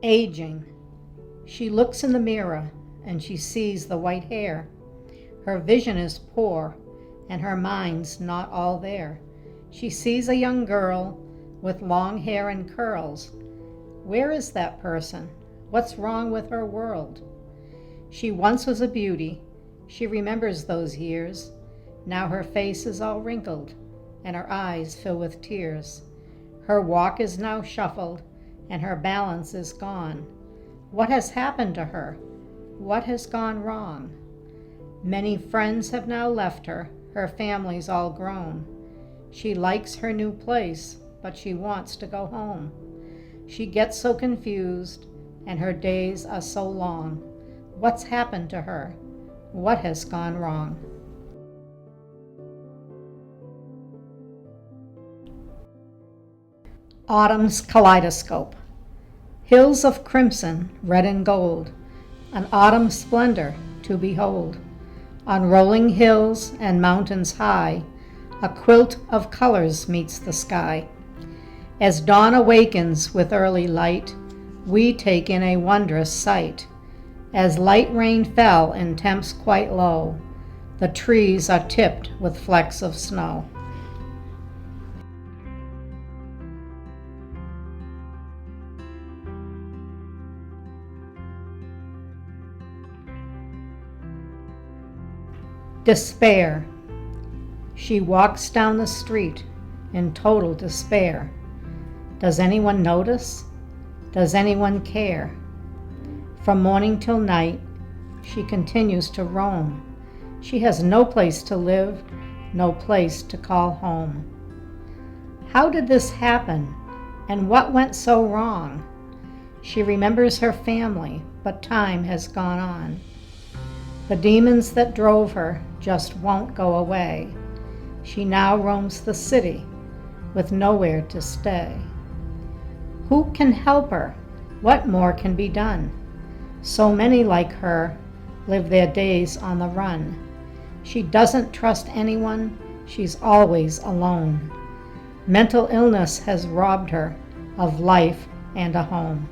Aging. She looks in the mirror and she sees the white hair. Her vision is poor and her mind's not all there. She sees a young girl with long hair and curls. Where is that person? What's wrong with her world? She once was a beauty. She remembers those years. Now her face is all wrinkled and her eyes fill with tears. Her walk is now shuffled and her balance is gone. What has happened to her? What has gone wrong? Many friends have now left her. Her family's all grown. She likes her new place, but she wants to go home. She gets so confused, and her days are so long. What's happened to her? What has gone wrong? Autumn's Kaleidoscope. Hills of crimson, red and gold, an autumn splendor to behold. On rolling hills and mountains high, a quilt of colors meets the sky. As dawn awakens with early light, we take in a wondrous sight. As light rain fell in temps quite low, the trees are tipped with flecks of snow. Despair. She walks down the street in total despair. Does anyone notice? Does anyone care? From morning till night, she continues to roam. She has no place to live, no place to call home. How did this happen, and what went so wrong? She remembers her family, but time has gone on. The demons that drove her just won't go away. She now roams the city with nowhere to stay. Who can help her? What more can be done? So many like her live their days on the run. She doesn't trust anyone. She's always alone. Mental illness has robbed her of life and a home.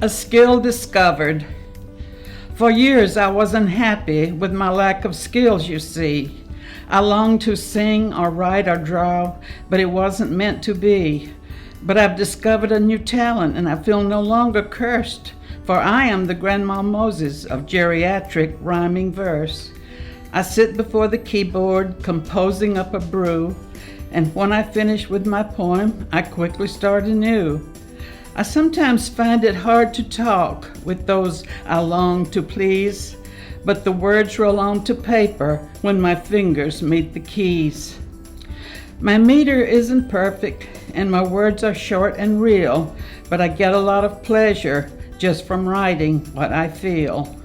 A skill discovered. For years I was unhappy with my lack of skills, you see. I longed to sing or write or draw, but it wasn't meant to be. But I've discovered a new talent and I feel no longer cursed, for I am the Grandma Moses of geriatric rhyming verse. I sit before the keyboard composing up a brew, and when I finish with my poem, I quickly start anew. I sometimes find it hard to talk with those I long to please, but the words roll onto paper when my fingers meet the keys. My meter isn't perfect and my words are short and real, but I get a lot of pleasure just from writing what I feel.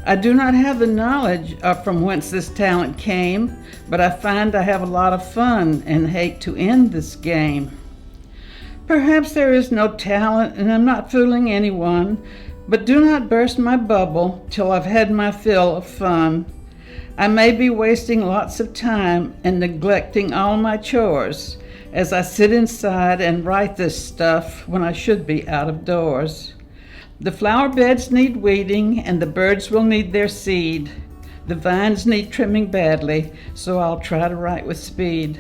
I do not have the knowledge of from whence this talent came, but I find I have a lot of fun and hate to end this game. Perhaps there is no talent and I'm not fooling anyone, but do not burst my bubble till I've had my fill of fun. I may be wasting lots of time and neglecting all my chores as I sit inside and write this stuff when I should be out of doors. The flower beds need weeding and the birds will need their seed. The vines need trimming badly, so I'll try to write with speed.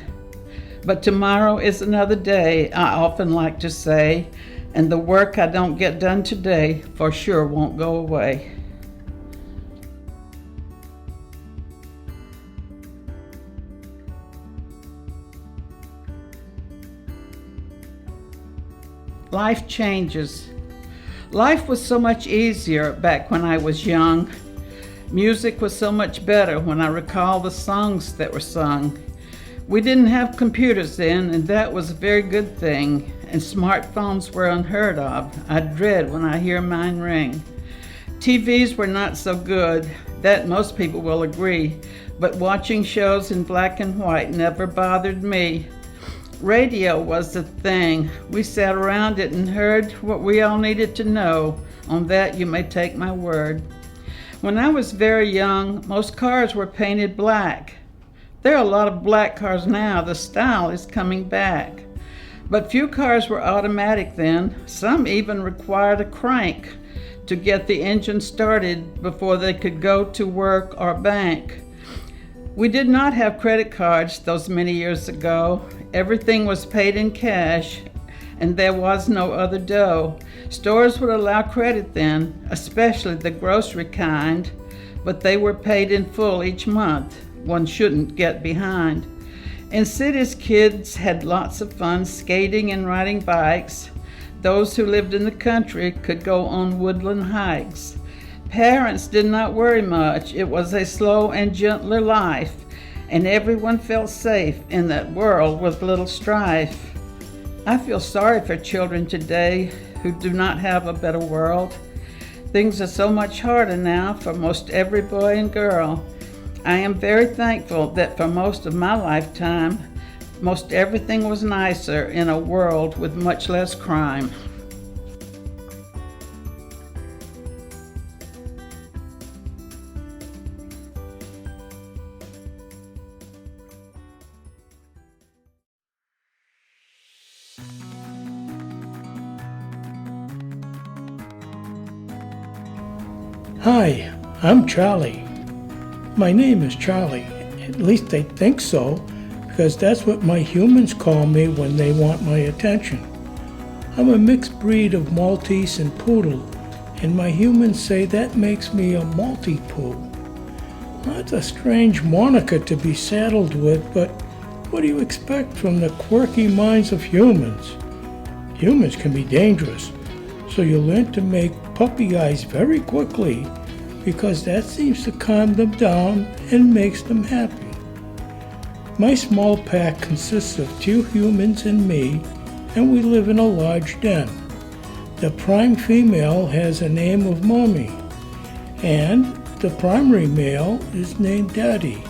But tomorrow is another day, I often like to say, and the work I don't get done today for sure won't go away. Life changes. Life was so much easier back when I was young. Music was so much better when I recall the songs that were sung. We didn't have computers then, and that was a very good thing, and smartphones were unheard of. I dread when I hear mine ring. TVs were not so good, that most people will agree, but watching shows in black and white never bothered me. Radio was the thing. We sat around it and heard what we all needed to know. On that you may take my word. When I was very young, most cars were painted black. There are a lot of black cars now. The style is coming back. But few cars were automatic then. Some even required a crank to get the engine started before they could go to work or bank. We did not have credit cards those many years ago. Everything was paid in cash, and there was no other dough. Stores would allow credit then, especially the grocery kind, but they were paid in full each month. One shouldn't get behind. In cities, kids had lots of fun skating and riding bikes. Those who lived in the country could go on woodland hikes. Parents did not worry much. It was a slow and gentler life, and everyone felt safe in that world with little strife. I feel sorry for children today who do not have a better world. Things are so much harder now for most every boy and girl. I am very thankful that for most of my lifetime, most everything was nicer in a world with much less crime. Hi, I'm Charlie. My name is Charlie. At least they think so, because that's what my humans call me when they want my attention. I'm a mixed breed of Maltese and Poodle, and my humans say that makes me a Maltipoo. That's a strange moniker to be saddled with, but what do you expect from the quirky minds of humans? Humans can be dangerous, so you learn to make puppy eyes very quickly, because that seems to calm them down and makes them happy. My small pack consists of 2 humans and me, and we live in a large den. The prime female has a name of Mommy, and the primary male is named Daddy.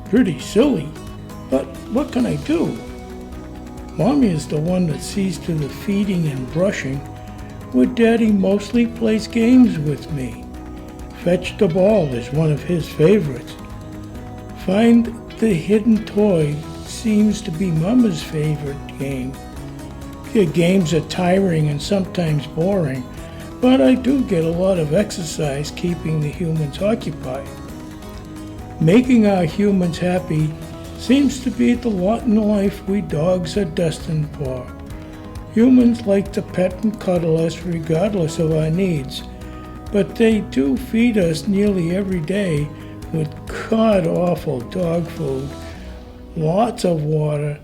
Pretty silly, but what can I do? Mommy is the one that sees to the feeding and brushing, where Daddy mostly plays games with me. Fetch the ball is one of his favorites. Find the hidden toy seems to be Mama's favorite game. The games are tiring and sometimes boring, but I do get a lot of exercise keeping the humans occupied. Making our humans happy seems to be the lot in life we dogs are destined for. Humans like to pet and cuddle us regardless of our needs, but they do feed us nearly every day with god-awful dog food, lots of water,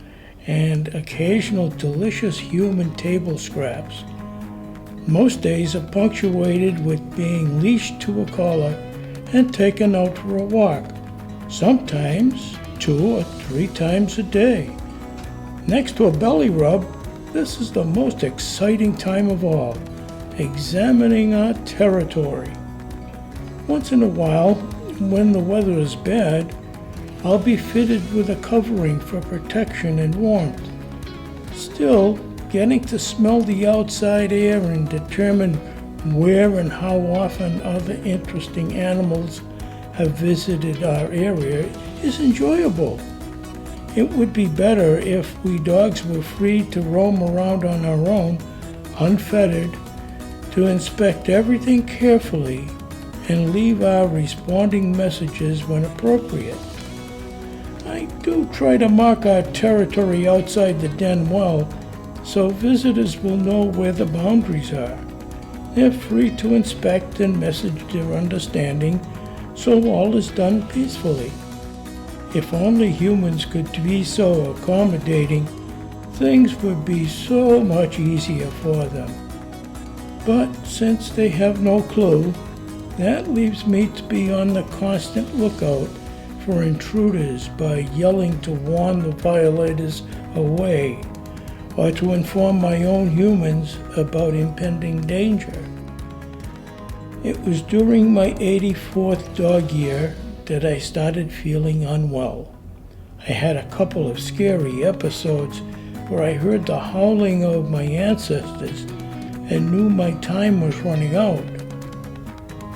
and occasional delicious human table scraps. Most days are punctuated with being leashed to a collar and taken out for a walk, sometimes 2 or 3 times a day. Next to a belly rub, this is the most exciting time of all, examining our territory. Once in a while, when the weather is bad, I'll be fitted with a covering for protection and warmth. Still, getting to smell the outside air and determine where and how often other interesting animals have visited our area is enjoyable. It would be better if we dogs were free to roam around on our own, unfettered, to inspect everything carefully and leave our responding messages when appropriate. I do try to mark our territory outside the den well, so visitors will know where the boundaries are. They're free to inspect and message their understanding, so all is done peacefully. If only humans could be so accommodating, things would be so much easier for them. But since they have no clue, that leaves me to be on the constant lookout for intruders by yelling to warn the violators away, or to inform my own humans about impending danger. It was during my 84th dog year that I started feeling unwell. I had a couple of scary episodes where I heard the howling of my ancestors and knew my time was running out.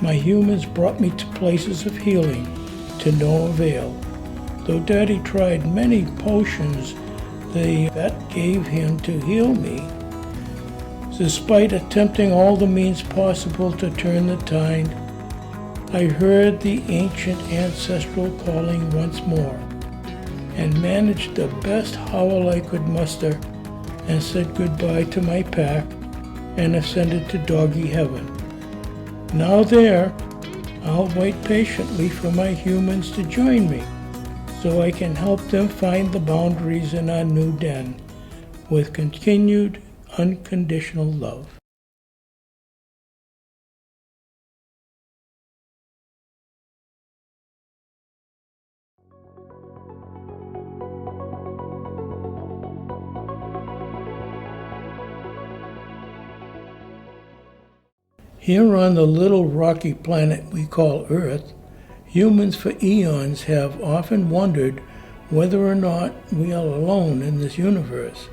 My humans brought me to places of healing to no avail. Though Daddy tried many potions that gave him to heal me, despite attempting all the means possible to turn the tide, I heard the ancient ancestral calling once more, and managed the best howl I could muster, and said goodbye to my pack, and ascended to doggy heaven. Now there, I'll wait patiently for my humans to join me, so I can help them find the boundaries in our new den, with continued unconditional love. Here on the little rocky planet we call Earth, humans for eons have often wondered whether or not we are alone in this universe.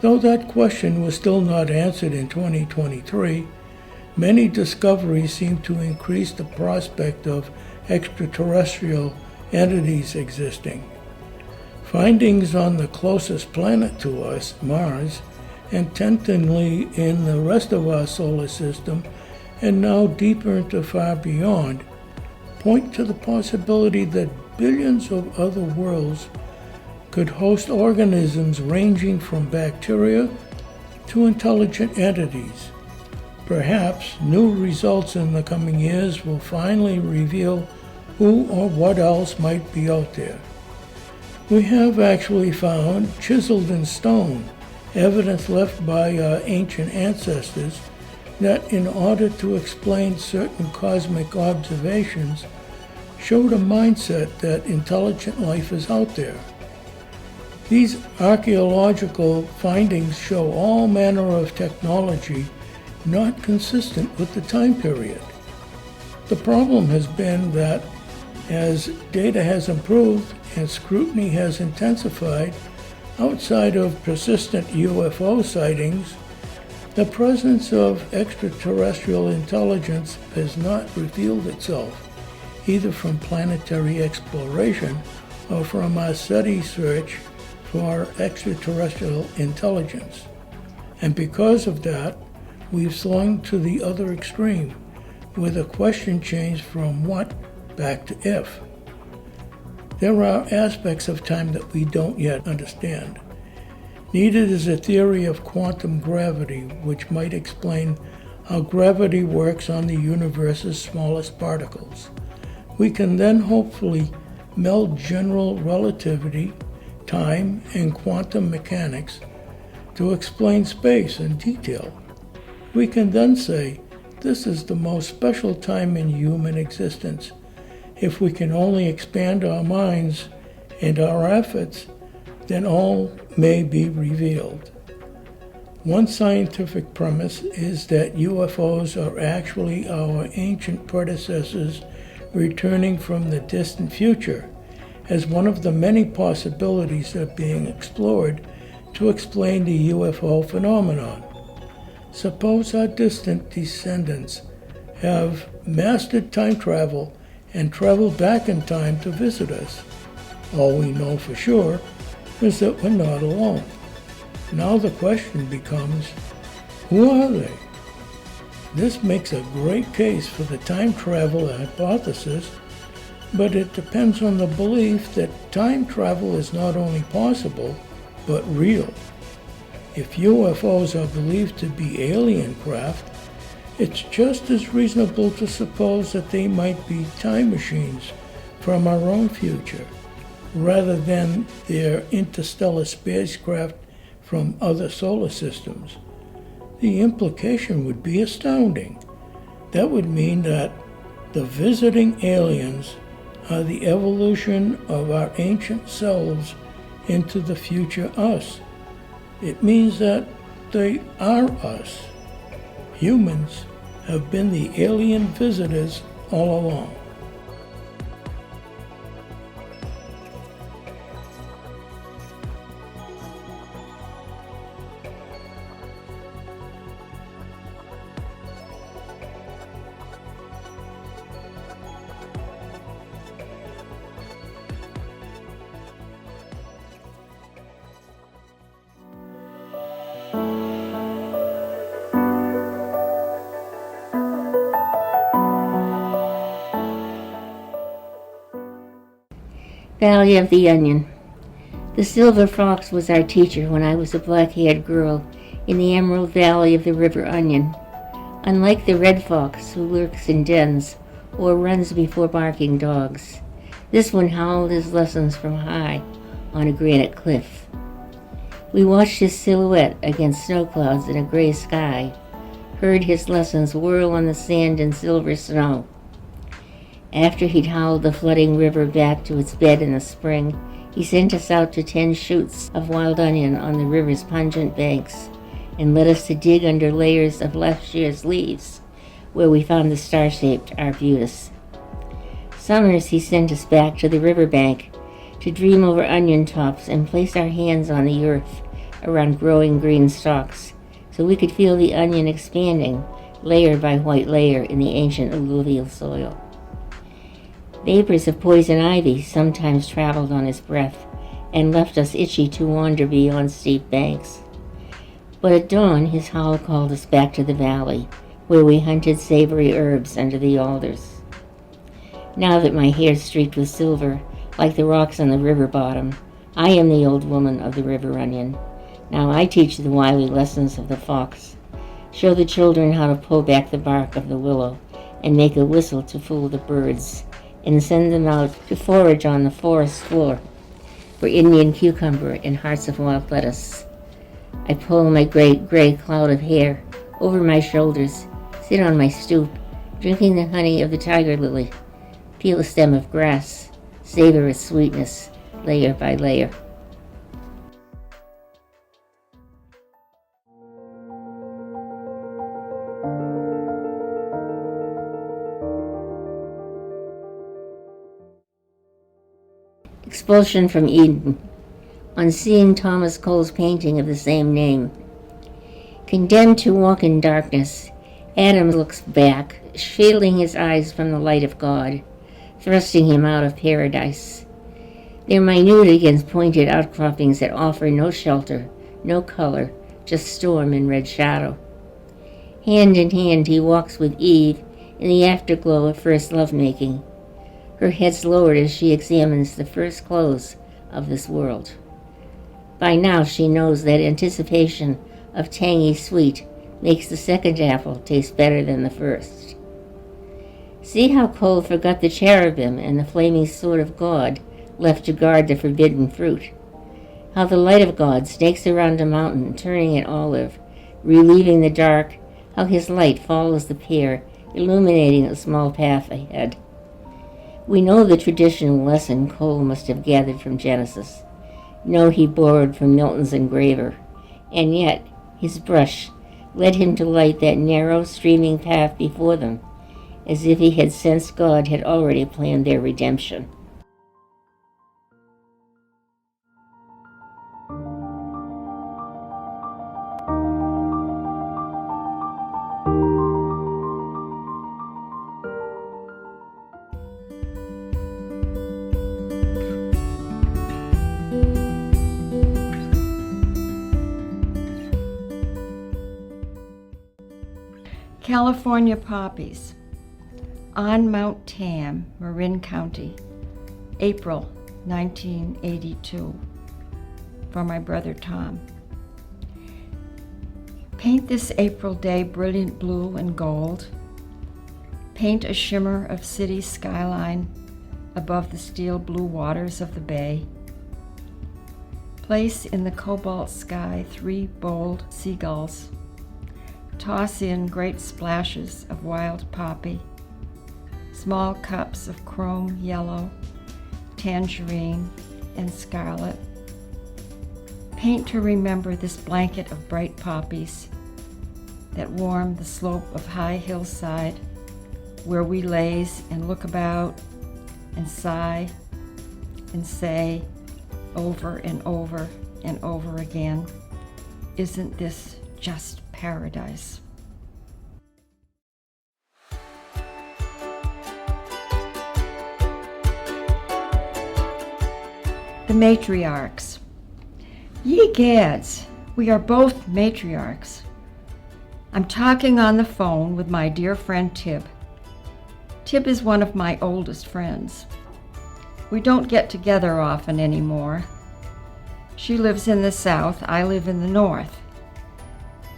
Though that question was still not answered in 2023, many discoveries seem to increase the prospect of extraterrestrial entities existing. Findings on the closest planet to us, Mars, and tentatively in the rest of our solar system, and now deeper into far beyond, point to the possibility that billions of other worlds could host organisms ranging from bacteria to intelligent entities. Perhaps new results in the coming years will finally reveal who or what else might be out there. We have actually found, chiseled in stone, evidence left by our ancient ancestors that in order to explain certain cosmic observations, showed a mindset that intelligent life is out there. These archaeological findings show all manner of technology not consistent with the time period. The problem has been that as data has improved and scrutiny has intensified, outside of persistent UFO sightings, the presence of extraterrestrial intelligence has not revealed itself, either from planetary exploration or from our SETI search for extraterrestrial intelligence. And because of that, we've swung to the other extreme, where the question changed from what back to if. There are aspects of time that we don't yet understand. Needed is a theory of quantum gravity, which might explain how gravity works on the universe's smallest particles. We can then hopefully meld general relativity, time, and quantum mechanics to explain space in detail. We can then say, this is the most special time in human existence. If we can only expand our minds and our efforts, then all may be revealed. One scientific premise is that UFOs are actually our ancient predecessors returning from the distant future, as one of the many possibilities that are being explored to explain the UFO phenomenon. Suppose our distant descendants have mastered time travel and traveled back in time to visit us. All we know for sure is that we're not alone. Now the question becomes, who are they? This makes a great case for the time travel hypothesis, but it depends on the belief that time travel is not only possible, but real. If UFOs are believed to be alien craft, it's just as reasonable to suppose that they might be time machines from our own future, rather than their interstellar spacecraft from other solar systems. The implication would be astounding. That would mean that the visiting aliens are the evolution of our ancient selves into the future us. It means that they are us. Humans have been the alien visitors all along. Valley of the Onion. The silver fox was our teacher when I was a black-haired girl in the Emerald Valley of the River Onion. Unlike the red fox who lurks in dens or runs before barking dogs, this one howled his lessons from high on a granite cliff. We watched his silhouette against snow clouds in a gray sky, heard his lessons whirl on the sand and silver snow. After he'd howled the flooding river back to its bed in the spring, he sent us out to 10 shoots of wild onion on the river's pungent banks and led us to dig under layers of last year's leaves, where we found the star-shaped arbutus. Summers he sent us back to the riverbank to dream over onion tops and place our hands on the earth around growing green stalks so we could feel the onion expanding layer by white layer in the ancient alluvial soil. Vapors of poison ivy sometimes traveled on his breath and left us itchy to wander beyond steep banks. But at dawn, his howl called us back to the valley, where we hunted savory herbs under the alders. Now that my hair's streaked with silver, like the rocks on the river bottom, I am the old woman of the River Onion. Now I teach the wily lessons of the fox, show the children how to pull back the bark of the willow and make a whistle to fool the birds, and send them out to forage on the forest floor for Indian cucumber and hearts of wild lettuce. I pull my great gray cloud of hair over my shoulders, sit on my stoop, drinking the honey of the tiger lily, peel a stem of grass, savor its sweetness, layer by layer. Expulsion from Eden. On seeing Thomas Cole's painting of the same name. Condemned to walk in darkness, Adam looks back, shielding his eyes from the light of God, thrusting him out of paradise. They're minute against pointed outcroppings that offer no shelter, no color, just storm and red shadow. Hand in hand he walks with Eve in the afterglow of first lovemaking, her head's lowered as she examines the first clothes of this world. By now she knows that anticipation of tangy sweet makes the second apple taste better than the first. See how Cole forgot the cherubim and the flaming sword of God left to guard the forbidden fruit. How the light of God snakes around a mountain, turning it olive, relieving the dark, how his light follows the pair, illuminating a small path ahead. We know the traditional lesson Cole must have gathered from Genesis. Know he borrowed from Milton's engraver, and yet his brush led him to light that narrow, streaming path before them, as if he had sensed God had already planned their redemption. California poppies on Mount Tam, Marin County, April 1982. For my brother Tom. Paint this April day brilliant blue and gold. Paint a shimmer of city skyline above the steel blue waters of the bay. Place in the cobalt sky 3 bold seagulls. Toss in great splashes of wild poppy. small cups of chrome yellow, tangerine, and scarlet. Paint to remember this blanket of bright poppies that warm the slope of high hillside where we laze and look about and sigh and say over and over and over again, "Isn't this just paradise?" The matriarchs. Ye gads, we are both matriarchs. I'm talking on the phone with my dear friend Tib. Tib is one of my oldest friends. We don't get together often anymore. She lives in the south, I live in the north.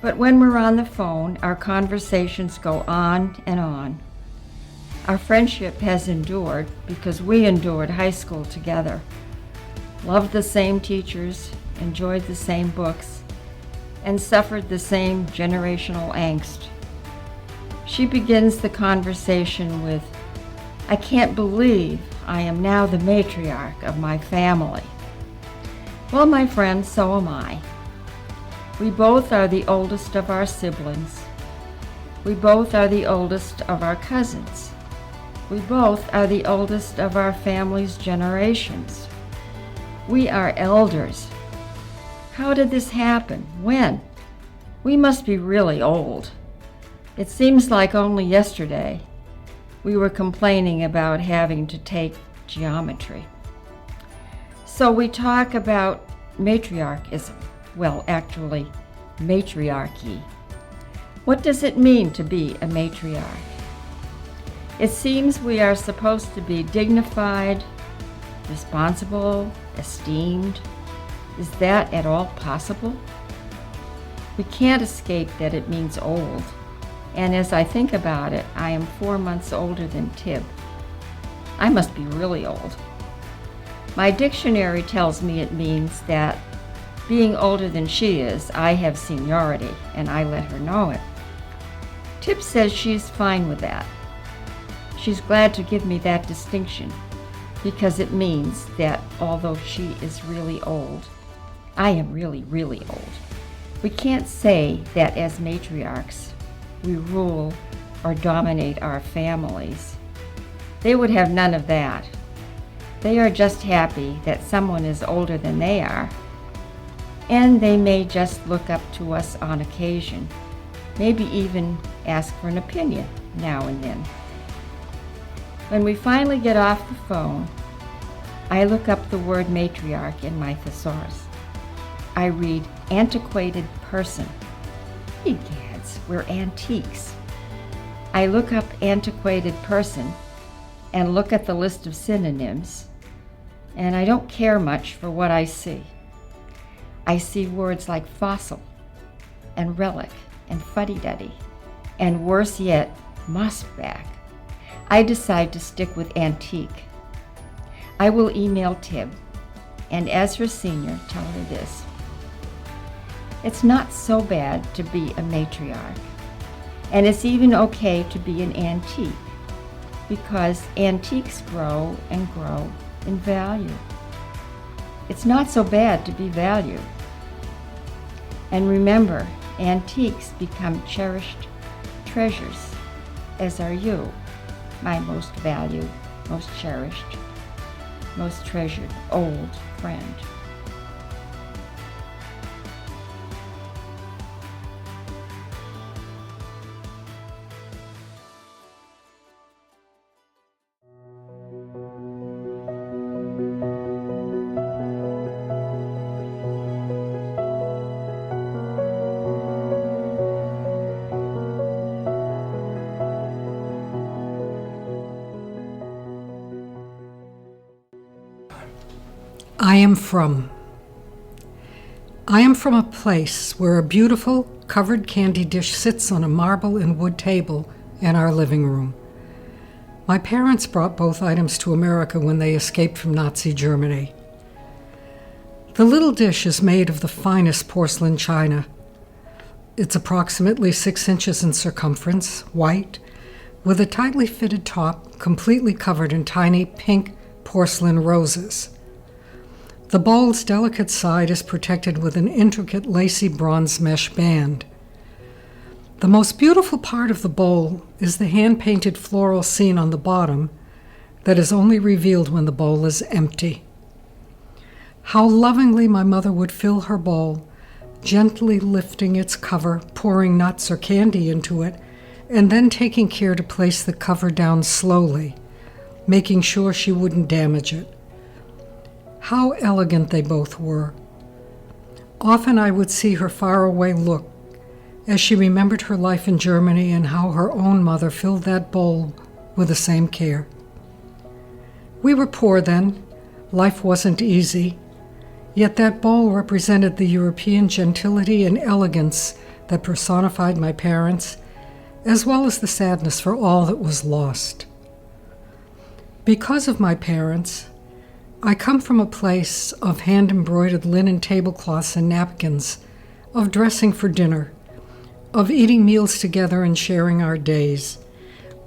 But when we're on the phone, our conversations go on and on. Our friendship has endured because we endured high school together, loved the same teachers, enjoyed the same books, and suffered the same generational angst. She begins the conversation with, "I can't believe I am now the matriarch of my family." Well, my friend, so am I. We both are the oldest of our siblings. We both are the oldest of our cousins. We both are the oldest of our family's generations. We are elders. How did this happen? When? We must be really old. It seems like only yesterday we were complaining about having to take geometry. So we talk about matriarchism. Well, actually, matriarchy. What does it mean to be a matriarch? It seems we are supposed to be dignified, responsible, esteemed. Is that at all possible? We can't escape that it means old. And as I think about it, I am 4 months older than Tib. I must be really old. My dictionary tells me it means that being older than she is, I have seniority, and I let her know it. Tib says she's fine with that. She's glad to give me that distinction because it means that although she is really old, I am really, really old. We can't say that as matriarchs we rule or dominate our families. They would have none of that. They are just happy that someone is older than they are, and they may just look up to us on occasion, maybe even ask for an opinion now and then. When we finally get off the phone, I look up the word matriarch in my thesaurus. I read antiquated person. Egads, we're antiques. I look up antiquated person and look at the list of synonyms, and I don't care much for what I see. I see words like fossil and relic and fuddy-duddy, and worse yet, mossback. I decide to stick with antique. I will email Tib, and as her senior, tell her this. It's not so bad to be a matriarch, and it's even okay to be an antique, because antiques grow and grow in value. It's not so bad to be valued. And remember, antiques become cherished treasures, as are you, my most valued, most cherished, most treasured old friend. I am from a place where a beautiful covered candy dish sits on a marble and wood table in our living room. My parents brought both items to America when they escaped from Nazi Germany. The little dish is made of the finest porcelain china. It's approximately 6 inches in circumference, white, with a tightly fitted top completely covered in tiny pink porcelain roses. The bowl's delicate side is protected with an intricate lacy bronze mesh band. The most beautiful part of the bowl is the hand-painted floral scene on the bottom that is only revealed when the bowl is empty. How lovingly my mother would fill her bowl, gently lifting its cover, pouring nuts or candy into it, and then taking care to place the cover down slowly, making sure she wouldn't damage it. How elegant they both were. Often I would see her faraway look as she remembered her life in Germany and how her own mother filled that bowl with the same care. We were poor then. Life wasn't easy. Yet that bowl represented the European gentility and elegance that personified my parents, as well as the sadness for all that was lost. Because of my parents, I come from a place of hand-embroidered linen tablecloths and napkins, of dressing for dinner, of eating meals together and sharing our days,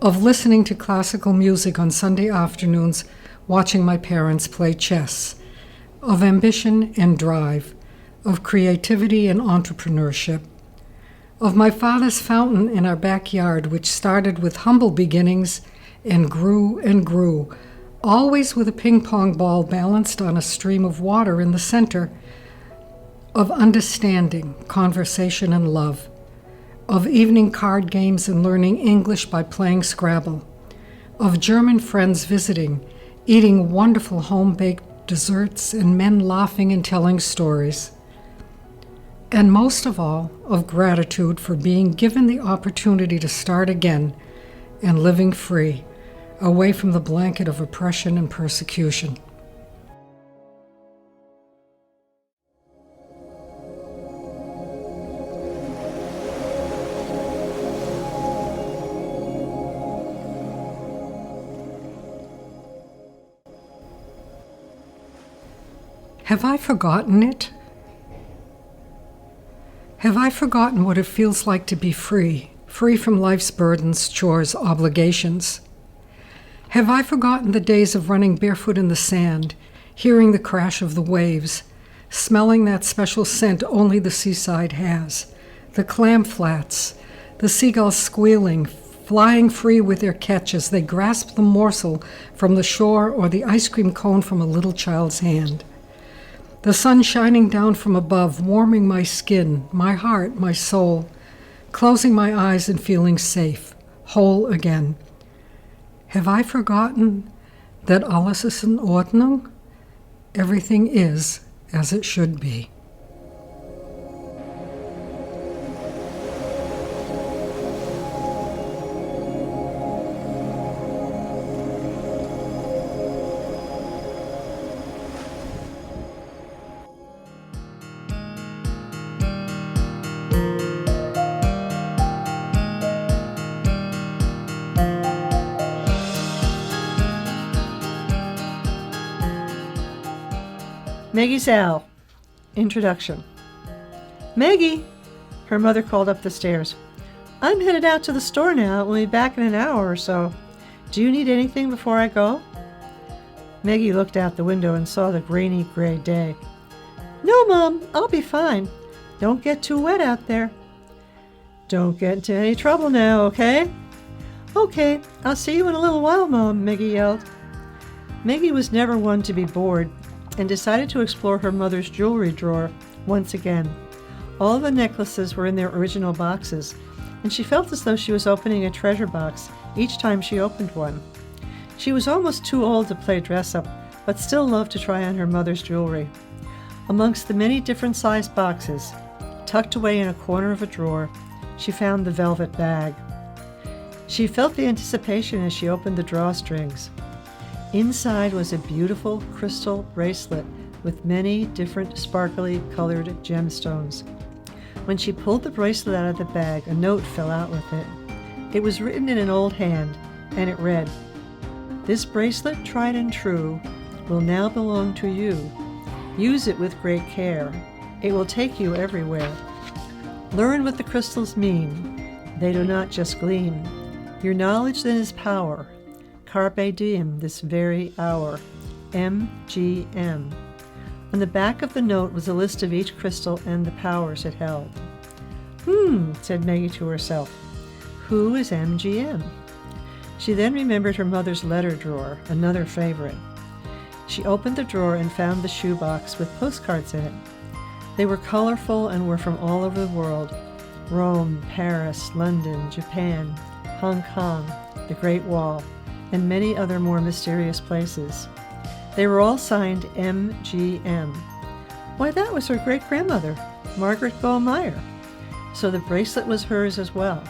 of listening to classical music on Sunday afternoons, watching my parents play chess, of ambition and drive, of creativity and entrepreneurship, of my father's fountain in our backyard, which started with humble beginnings and grew, always with a ping-pong ball balanced on a stream of water in the center, of understanding, conversation, and love, of evening card games and learning English by playing Scrabble, of German friends visiting, eating wonderful home-baked desserts, and men laughing and telling stories. And most of all, of gratitude for being given the opportunity to start again and living free, away from the blanket of oppression and persecution. Have I forgotten it? Have I forgotten what it feels like to be free, free from life's burdens, chores, obligations? Have I forgotten the days of running barefoot in the sand, hearing the crash of the waves, smelling that special scent only the seaside has, the clam flats, the seagulls squealing, flying free with their catch as they grasp the morsel from the shore or the ice cream cone from a little child's hand? The sun shining down from above, warming my skin, my heart, my soul, closing my eyes and feeling safe, whole again. Have I forgotten that alles ist in Ordnung? Everything is as it should be. Maggie Zell. Introduction. Maggie, her mother called up the stairs. I'm headed out to the store now. We'll be back in an hour or so. Do you need anything before I go? Maggie looked out the window and saw the rainy gray day. No, Mom, I'll be fine. Don't get too wet out there. Don't get into any trouble now, okay? Okay, I'll see you in a little while, Mom, Maggie yelled. Maggie was never one to be bored, and decided to explore her mother's jewelry drawer once again. All the necklaces were in their original boxes, and she felt as though she was opening a treasure box each time she opened one. She was almost too old to play dress-up, but still loved to try on her mother's jewelry. Amongst the many different sized boxes, tucked away in a corner of a drawer, she found the velvet bag. She felt the anticipation as she opened the drawstrings. Inside was a beautiful crystal bracelet with many different sparkly colored gemstones. When she pulled the bracelet out of the bag, a note fell out with it. It was written in an old hand, and it read, "This bracelet, tried and true, will now belong to you. Use it with great care. It will take you everywhere. Learn what the crystals mean. They do not just gleam. Your knowledge then is power. Carpe diem this very hour. MGM. On the back of the note was a list of each crystal and the powers it held. Said Maggie to herself. Who is MGM? She then remembered her mother's letter drawer, another favorite. She opened the drawer and found the shoebox with postcards in it. They were colorful and were from all over the world. Rome, Paris, London, Japan, Hong Kong, the Great Wall, and many other more mysterious places. They were all signed MGM. Why, that was her great-grandmother, Margaret Goldmeyer. So the bracelet was hers as well.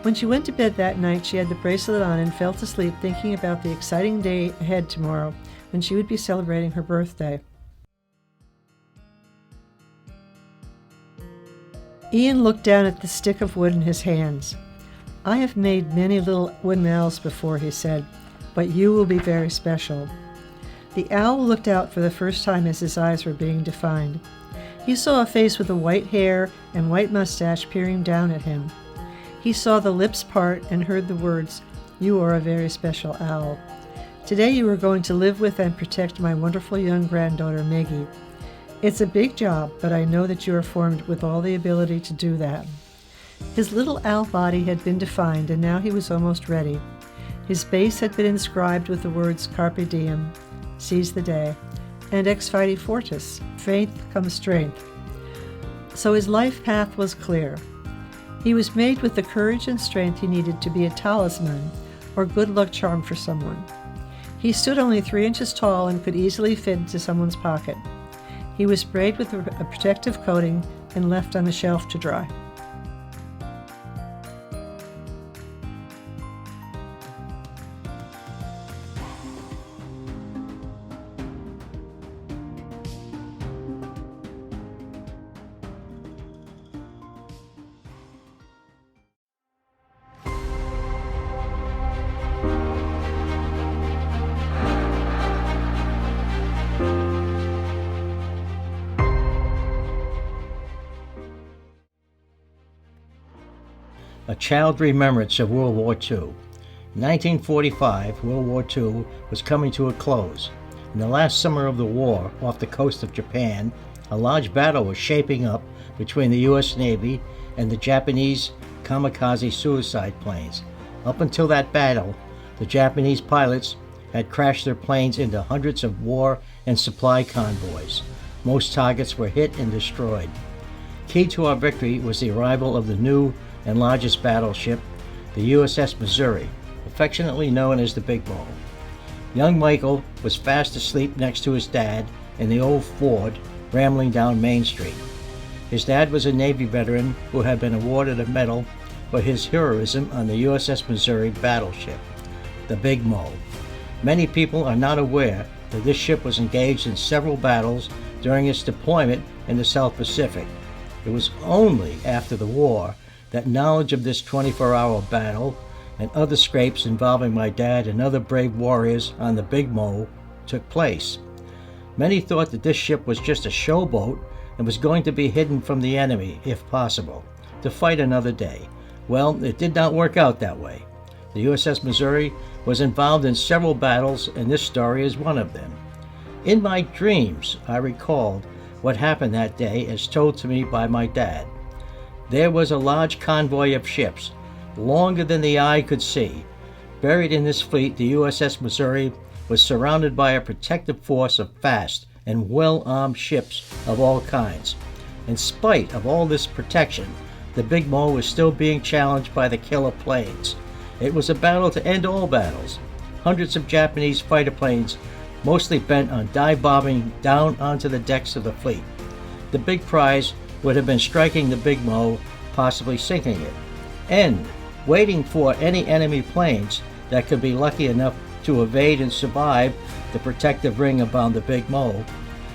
When she went to bed that night, she had the bracelet on and fell asleep thinking about the exciting day ahead tomorrow when she would be celebrating her birthday. Ian looked down at the stick of wood in his hands. I have made many little wooden owls before, he said, but you will be very special. The owl looked out for the first time as his eyes were being defined. He saw a face with a white hair and white mustache peering down at him. He saw the lips part and heard the words, "You are a very special owl. Today you are going to live with and protect my wonderful young granddaughter, Maggie. It's a big job, but I know that you are formed with all the ability to do that." His little owl body had been defined, and now he was almost ready. His base had been inscribed with the words Carpe Diem, seize the day, and Ex Fide Fortis, faith comes strength. So his life path was clear. He was made with the courage and strength he needed to be a talisman, or good luck charm for someone. He stood only 3 inches tall and could easily fit into someone's pocket. He was sprayed with a protective coating and left on a shelf to dry. A Child Remembrance of World War II. In 1945, World War II was coming to a close. In the last summer of the war, off the coast of Japan, a large battle was shaping up between the U.S. Navy and the Japanese kamikaze suicide planes. Up until that battle, the Japanese pilots had crashed their planes into hundreds of war and supply convoys. Most targets were hit and destroyed. Key to our victory was the arrival of the new and largest battleship, the USS Missouri, affectionately known as the Big Mo. Young Michael was fast asleep next to his dad in the old Ford rambling down Main Street. His dad was a Navy veteran who had been awarded a medal for his heroism on the USS Missouri battleship, the Big Mo. Many people are not aware that this ship was engaged in several battles during its deployment in the South Pacific. It was only after the war that knowledge of this 24-hour battle and other scrapes involving my dad and other brave warriors on the Big Mo took place. Many thought that this ship was just a showboat and was going to be hidden from the enemy, if possible, to fight another day. Well, it did not work out that way. The USS Missouri was involved in several battles, and this story is one of them. In my dreams, I recalled what happened that day as told to me by my dad. There was a large convoy of ships, longer than the eye could see. Buried in this fleet, the USS Missouri was surrounded by a protective force of fast and well-armed ships of all kinds. In spite of all this protection, the Big Mo was still being challenged by the killer planes. It was a battle to end all battles. Hundreds of Japanese fighter planes, mostly bent on dive-bombing down onto the decks of the fleet. The big prize would have been striking the Big Mo, possibly sinking it, and waiting for any enemy planes that could be lucky enough to evade and survive the protective ring about the Big Mo.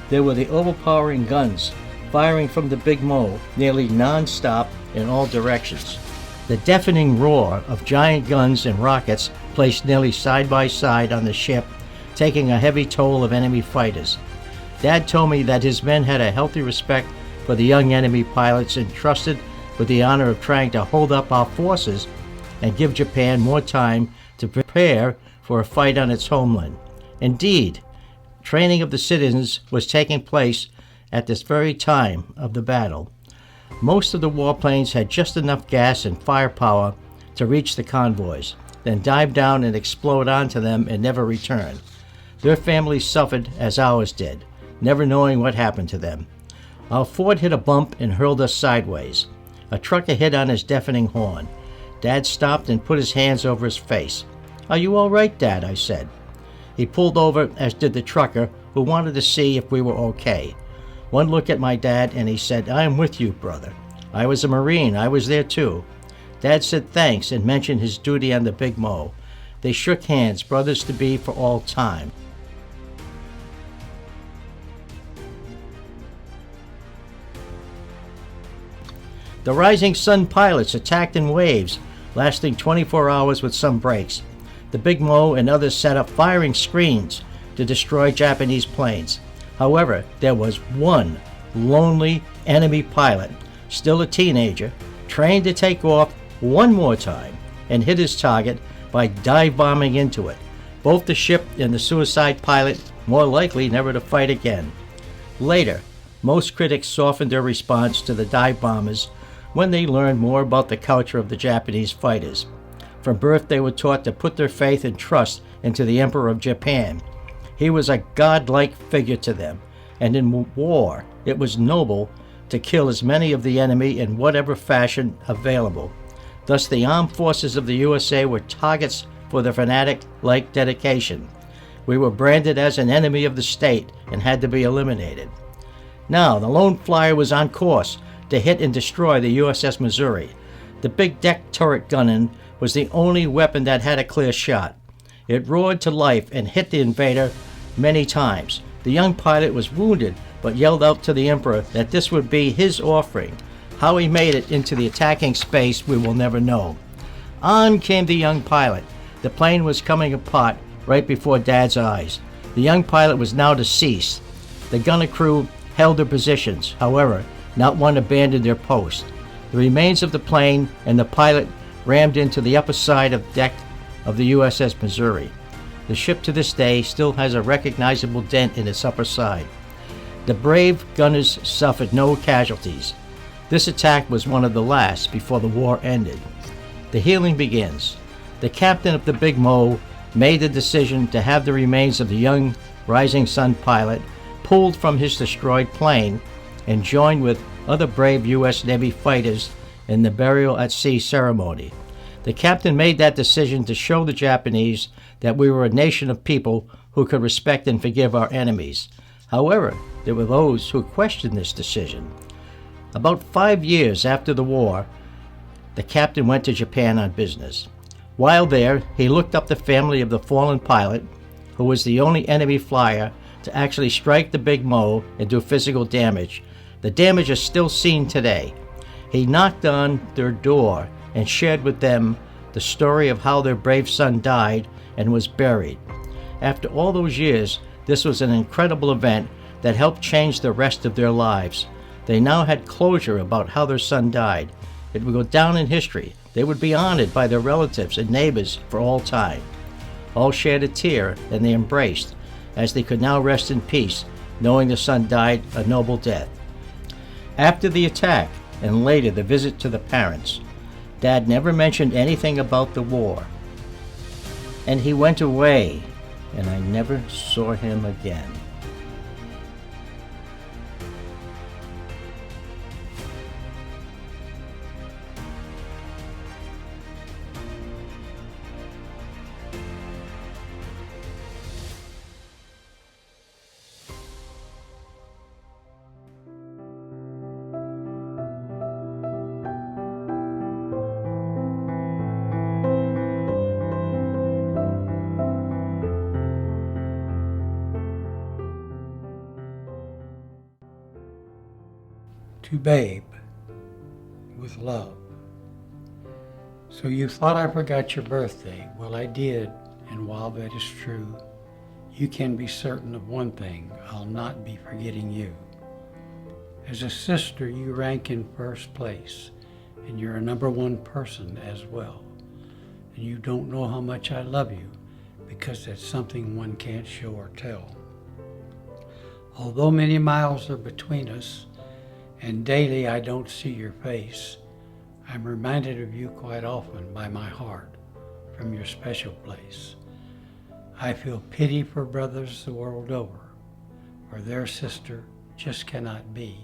There were the overpowering guns firing from the Big Mo nearly non-stop in all directions. The deafening roar of giant guns and rockets placed nearly side by side on the ship, taking a heavy toll of enemy fighters. Dad told me that his men had a healthy respect for the young enemy pilots entrusted with the honor of trying to hold up our forces and give Japan more time to prepare for a fight on its homeland. Indeed, training of the citizens was taking place at this very time of the battle. Most of the warplanes had just enough gas and firepower to reach the convoys, then dive down and explode onto them and never return. Their families suffered as ours did, never knowing what happened to them. Our Ford hit a bump and hurled us sideways. A trucker hit on his deafening horn. Dad stopped and put his hands over his face. "Are you all right, Dad?" I said. He pulled over, as did the trucker, who wanted to see if we were okay. One look at my dad and he said, "I am with you, brother. I was a Marine. I was there too." Dad said thanks and mentioned his duty on the Big Mo. They shook hands, brothers-to-be for all time. The Rising Sun pilots attacked in waves, lasting 24 hours with some breaks. The Big Mo and others set up firing screens to destroy Japanese planes. However, there was one lonely enemy pilot, still a teenager, trained to take off one more time and hit his target by dive bombing into it. Both the ship and the suicide pilot more likely never to fight again. Later, most critics softened their response to the dive bombers when they learned more about the culture of the Japanese fighters. From birth, they were taught to put their faith and trust into the Emperor of Japan. He was a godlike figure to them, and in war, it was noble to kill as many of the enemy in whatever fashion available. Thus, the armed forces of the USA were targets for the fanatic-like dedication. We were branded as an enemy of the state and had to be eliminated. Now, the lone flyer was on course to hit and destroy the USS Missouri. The big deck turret gunning was the only weapon that had a clear shot. It roared to life and hit the invader many times. The young pilot was wounded, but yelled out to the Emperor that this would be his offering. How he made it into the attacking space, we will never know. On came the young pilot. The plane was coming apart right before Dad's eyes. The young pilot was now deceased. The gunner crew held their positions. However, not one abandoned their post. The remains of the plane and the pilot rammed into the upper side of the deck of the USS Missouri. The ship to this day still has a recognizable dent in its upper side. The brave gunners suffered no casualties. This attack was one of the last before the war ended. The healing begins. The captain of the Big Mo made the decision to have the remains of the young Rising Sun pilot pulled from his destroyed plane and joined with other brave U.S. Navy fighters in the burial at sea ceremony. The captain made that decision to show the Japanese that we were a nation of people who could respect and forgive our enemies. However, there were those who questioned this decision. About 5 years after the war, the captain went to Japan on business. While there, he looked up the family of the fallen pilot, who was the only enemy flyer to actually strike the Big Mo and do physical damage. The damage is still seen today. He knocked on their door and shared with them the story of how their brave son died and was buried. After all those years, this was an incredible event that helped change the rest of their lives. They now had closure about how their son died. It would go down in history. They would be honored by their relatives and neighbors for all time. All shared a tear and they embraced, as they could now rest in peace, knowing their son died a noble death. After the attack, and later the visit to the parents, Dad never mentioned anything about the war. And he went away, and I never saw him again. To Babe, with love. So you thought I forgot your birthday. Well, I did, and while that is true, you can be certain of one thing: I'll not be forgetting you. As a sister, you rank in first place, and you're a number one person as well. and you don't know how much I love you, because that's something one can't show or tell. Although many miles are between us, and daily I don't see your face, I'm reminded of you quite often by my heart, from your special place. I feel pity for brothers the world over, for their sister just cannot be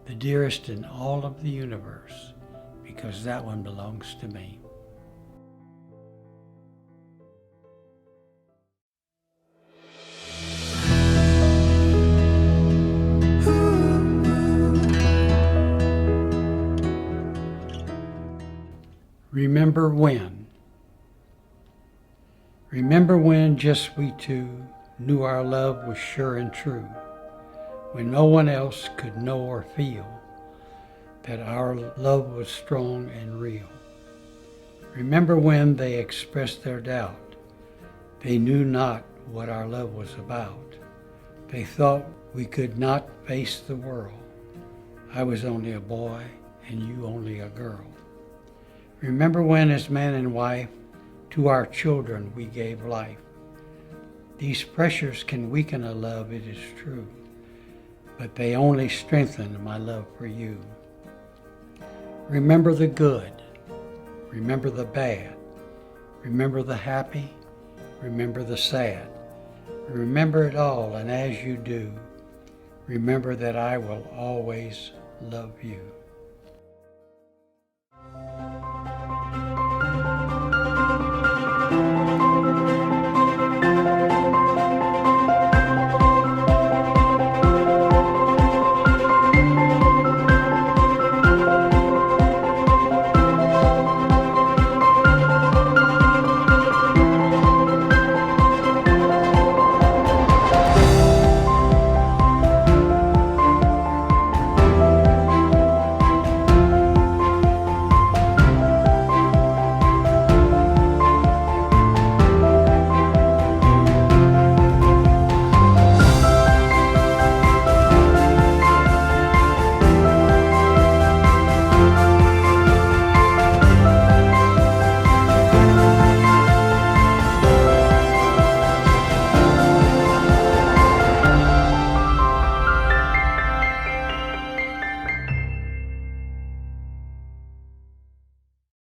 the dearest in all of the universe, because that one belongs to me. Remember when? Remember when just we two knew our love was sure and true, when no one else could know or feel that our love was strong and real. Remember when they expressed their doubt. They knew not what our love was about. They thought we could not face the world. I was only a boy and you only a girl. Remember when, as man and wife, to our children we gave life. These pressures can weaken a love, it is true, but they only strengthen my love for you. Remember the good, remember the bad, remember the happy, remember the sad. Remember it all, and as you do, remember that I will always love you.